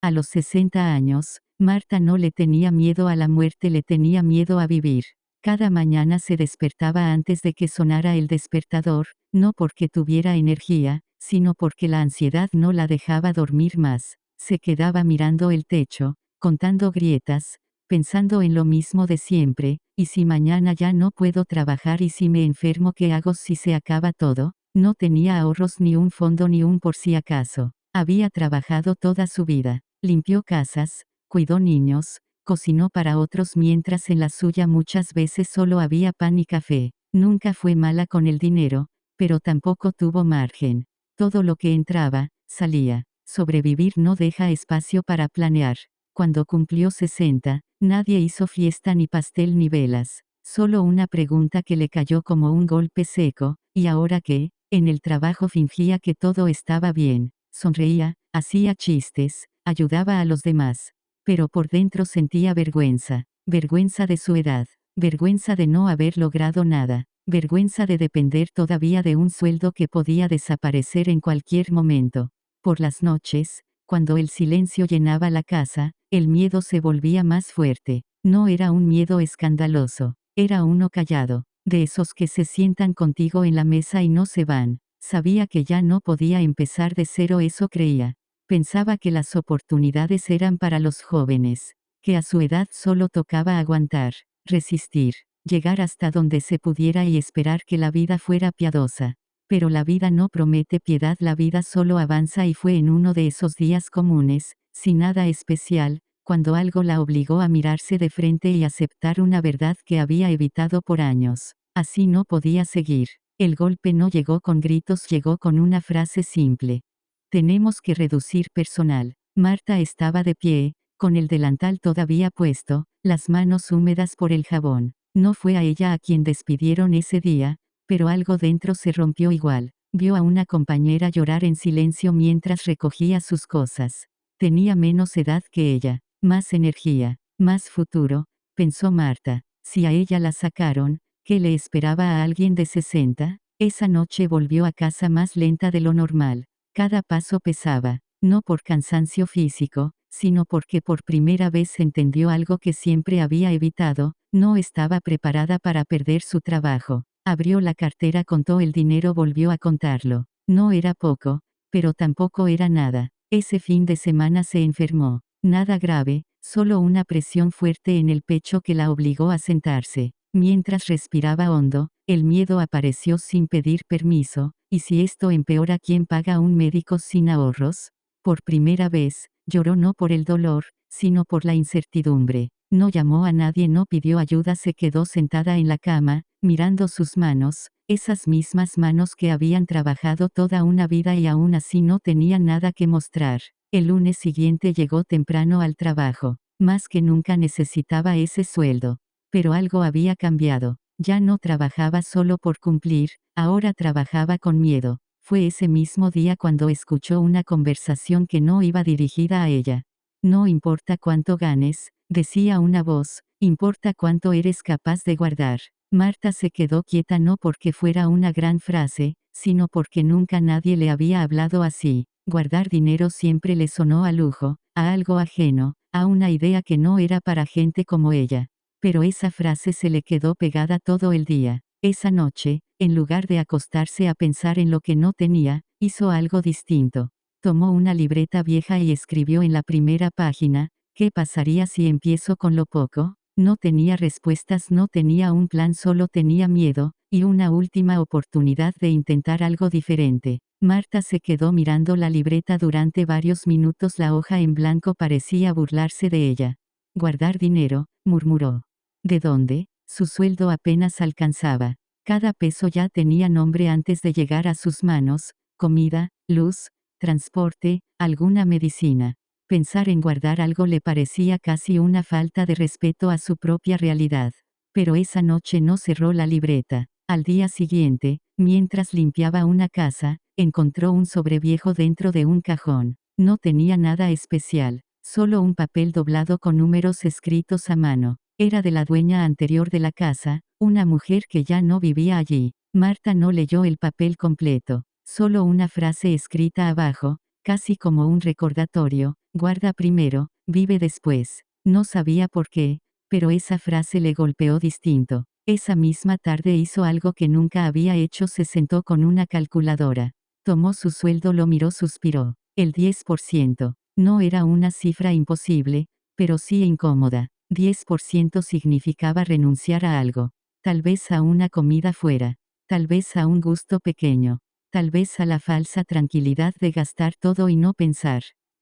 A los 60 años, Marta no le tenía miedo a la muerte, le tenía miedo a vivir. Cada mañana se despertaba antes de que sonara el despertador, no porque tuviera energía, sino porque la ansiedad no la dejaba dormir más. Se quedaba mirando el techo, contando grietas, pensando en lo mismo de siempre, y si mañana ya no puedo trabajar y si me enfermo, ¿qué hago si se acaba todo? No tenía ahorros, ni un fondo, ni un por si acaso. Había trabajado toda su vida, limpió casas, cuidó niños, cocinó para otros mientras en la suya muchas veces solo había pan y café. Nunca fue mala con el dinero, pero tampoco tuvo margen. Todo lo que entraba, salía. Sobrevivir no deja espacio para planear. Cuando cumplió 60, nadie hizo fiesta, ni pastel, ni velas. Solo una pregunta que le cayó como un golpe seco: ¿y ahora qué? En el trabajo fingía que todo estaba bien. Sonreía, hacía chistes, ayudaba a los demás. Pero por dentro sentía vergüenza. Vergüenza de su edad. Vergüenza de no haber logrado nada. Vergüenza de depender todavía de un sueldo que podía desaparecer en cualquier momento. Por las noches, cuando el silencio llenaba la casa, el miedo se volvía más fuerte. No era un miedo escandaloso, era uno callado, de esos que se sientan contigo en la mesa y no se van. Sabía que ya no podía empezar de cero, eso creía. Pensaba que las oportunidades eran para los jóvenes, que a su edad solo tocaba aguantar, resistir, llegar hasta donde se pudiera y esperar que la vida fuera piadosa. Pero la vida no promete piedad, la vida solo avanza, y fue en uno de esos días comunes, sin nada especial, cuando algo la obligó a mirarse de frente y aceptar una verdad que había evitado por años. Así no podía seguir. El golpe no llegó con gritos, llegó con una frase simple: tenemos que reducir personal. Marta estaba de pie, con el delantal todavía puesto, las manos húmedas por el jabón. No fue a ella a quien despidieron ese día, pero algo dentro se rompió igual. Vio a una compañera llorar en silencio mientras recogía sus cosas. Tenía menos edad que ella, más energía, más futuro, pensó Marta. Si a ella la sacaron, ¿qué le esperaba a alguien de 60? Esa noche volvió a casa más lenta de lo normal. Cada paso pesaba, no por cansancio físico, sino porque por primera vez entendió algo que siempre había evitado: no estaba preparada para perder su trabajo. Abrió la cartera, contó el dinero, volvió a contarlo. No era poco, pero tampoco era nada. Ese fin de semana se enfermó. Nada grave, solo una presión fuerte en el pecho que la obligó a sentarse. Mientras respiraba hondo, el miedo apareció sin pedir permiso: ¿y si esto empeora, quién paga un médico sin ahorros? Por primera vez, lloró no por el dolor, sino por la incertidumbre. No llamó a nadie, no pidió ayuda, se quedó sentada en la cama, mirando sus manos, esas mismas manos que habían trabajado toda una vida y aún así no tenían nada que mostrar. El lunes siguiente llegó temprano al trabajo. Más que nunca necesitaba ese sueldo. Pero algo había cambiado. Ya no trabajaba solo por cumplir, ahora trabajaba con miedo. Fue ese mismo día cuando escuchó una conversación que no iba dirigida a ella. No importa cuánto ganes, decía una voz, importa cuánto eres capaz de guardar. Marta se quedó quieta, no porque fuera una gran frase, sino porque nunca nadie le había hablado así. Guardar dinero siempre le sonó a lujo, a algo ajeno, a una idea que no era para gente como ella. Pero esa frase se le quedó pegada todo el día. Esa noche, en lugar de acostarse a pensar en lo que no tenía, hizo algo distinto. Tomó una libreta vieja y escribió en la primera página: ¿qué pasaría si empiezo con lo poco? No tenía respuestas, no tenía un plan, solo tenía miedo, y una última oportunidad de intentar algo diferente. Marta se quedó mirando la libreta durante varios minutos, la hoja en blanco parecía burlarse de ella. Guardar dinero, murmuró. ¿De dónde? Su sueldo apenas alcanzaba. Cada peso ya tenía nombre antes de llegar a sus manos: comida, luz, transporte, alguna medicina. Pensar en guardar algo le parecía casi una falta de respeto a su propia realidad. Pero esa noche no cerró la libreta. Al día siguiente, mientras limpiaba una casa, encontró un sobreviejo dentro de un cajón. No tenía nada especial, solo un papel doblado con números escritos a mano. Era de la dueña anterior de la casa, una mujer que ya no vivía allí. Marta no leyó el papel completo, solo una frase escrita abajo, casi como un recordatorio: Guarda primero, vive después. No sabía por qué, pero esa frase le golpeó distinto. Esa misma tarde hizo algo que nunca había hecho, se sentó con una calculadora. Tomó su sueldo, lo miró, suspiró. El 10%. No era una cifra imposible, pero sí incómoda. 10% significaba renunciar a algo. Tal vez a una comida fuera. Tal vez a un gusto pequeño. Tal vez a la falsa tranquilidad de gastar todo y no pensar.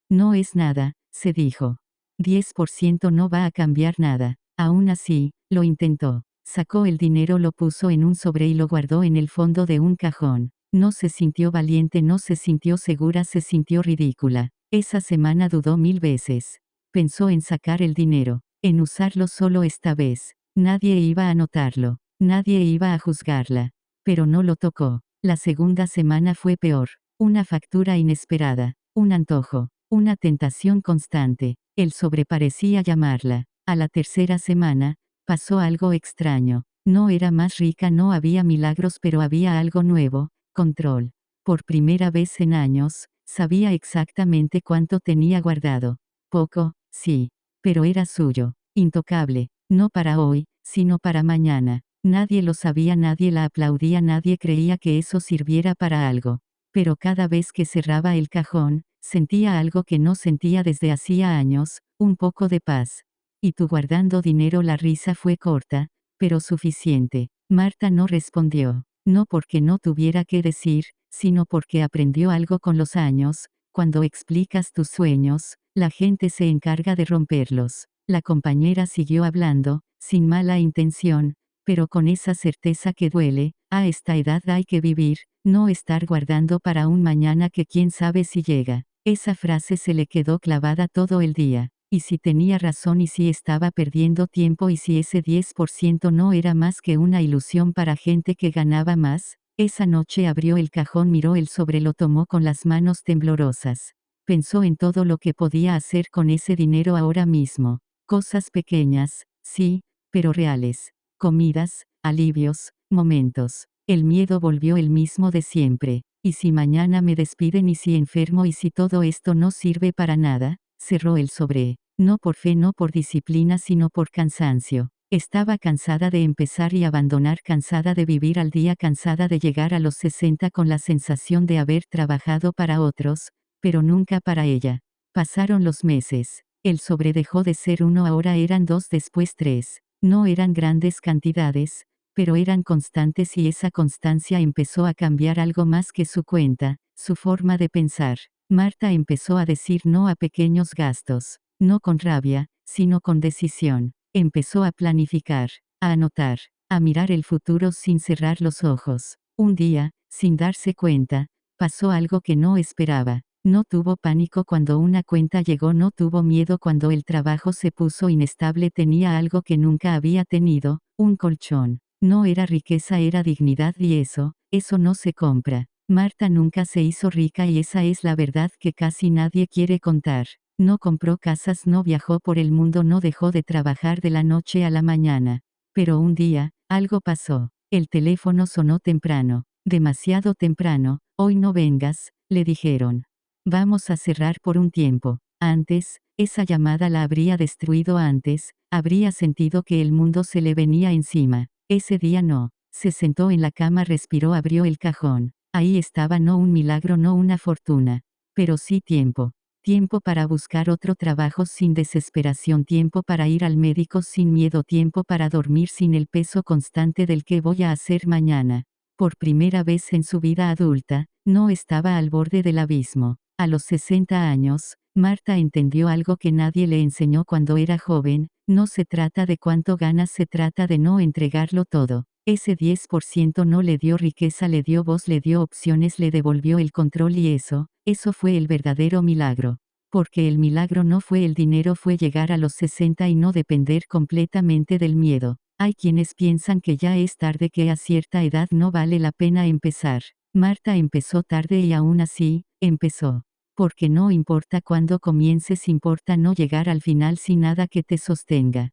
No es nada, se dijo. 10% no va a cambiar nada. Aún así, lo intentó. Sacó el dinero, lo puso en un sobre y lo guardó en el fondo de un cajón. No se sintió valiente, no se sintió segura, se sintió ridícula. Esa semana dudó 1000 veces. Pensó en sacar el dinero, en usarlo solo esta vez. Nadie iba a notarlo, nadie iba a juzgarla. Pero no lo tocó. La segunda semana fue peor. Una factura inesperada, un antojo, una tentación constante. El sobre parecía llamarla. A la tercera semana, pasó algo extraño. No era más rica, no había milagros, pero había algo nuevo, control. Por primera vez en años, sabía exactamente cuánto tenía guardado. Poco, sí, pero era suyo, intocable, no para hoy, sino para mañana. Nadie lo sabía, nadie la aplaudía, nadie creía que eso sirviera para algo. Pero cada vez que cerraba el cajón, sentía algo que no sentía desde hacía años, un poco de paz. ¿Y tú guardando dinero? La risa fue corta, pero suficiente. Marta no respondió, no porque no tuviera que decir, sino porque aprendió algo con los años. Cuando explicas tus sueños, la gente se encarga de romperlos. La compañera siguió hablando, sin mala intención, pero con esa certeza que duele. A esta edad hay que vivir, no estar guardando para un mañana que quién sabe si llega. Esa frase se le quedó clavada todo el día. Y si tenía razón, y si estaba perdiendo tiempo, y si ese 10% no era más que una ilusión para gente que ganaba más. Esa noche abrió el cajón, miró el sobre, lo tomó con las manos temblorosas. Pensó en todo lo que podía hacer con ese dinero ahora mismo. Cosas pequeñas, sí, pero reales. Comidas, alivios, momentos. El miedo volvió, el mismo de siempre. ¿Y si mañana me despiden? ¿Y si enfermo? ¿Y si todo esto no sirve para nada? Cerró el sobre. No por fe, no por disciplina, sino por cansancio. Estaba cansada de empezar y abandonar, cansada de vivir al día, cansada de llegar a los 60 con la sensación de haber trabajado para otros, pero nunca para ella. Pasaron los meses. El sobre dejó de ser uno, ahora eran dos, después tres. No eran grandes cantidades, pero eran constantes, y esa constancia empezó a cambiar algo más que su cuenta, su forma de pensar. Marta empezó a decir no a pequeños gastos, no con rabia, sino con decisión. Empezó a planificar, a anotar, a mirar el futuro sin cerrar los ojos. Un día, sin darse cuenta, pasó algo que no esperaba. No tuvo pánico cuando una cuenta llegó, no tuvo miedo cuando el trabajo se puso inestable, tenía algo que nunca había tenido, un colchón. No era riqueza, era dignidad, y eso no se compra. Marta nunca se hizo rica, y esa es la verdad que casi nadie quiere contar. No compró casas, no viajó por el mundo, no dejó de trabajar de la noche a la mañana. Pero un día, algo pasó. El teléfono sonó temprano, demasiado temprano. Hoy no vengas, le dijeron. Vamos a cerrar por un tiempo. Antes, esa llamada la habría destruido antes, habría sentido que el mundo se le venía encima. Ese día no. Se sentó en la cama, respiró, abrió el cajón. Ahí estaba, no un milagro, no una fortuna, pero sí tiempo. Tiempo para buscar otro trabajo sin desesperación, tiempo para ir al médico sin miedo, tiempo para dormir sin el peso constante del qué voy a hacer mañana. Por primera vez en su vida adulta, no estaba al borde del abismo. A los 60 años, Marta entendió algo que nadie le enseñó cuando era joven: no se trata de cuánto ganas, se trata de no entregarlo todo. Ese 10% no le dio riqueza, le dio voz, le dio opciones, le devolvió el control, y eso fue el verdadero milagro. Porque el milagro no fue el dinero, fue llegar a los 60 y no depender completamente del miedo. Hay quienes piensan que ya es tarde, que a cierta edad no vale la pena empezar. Marta empezó tarde, y aún así, empezó. Porque no importa cuándo comiences, importa no llegar al final sin nada que te sostenga.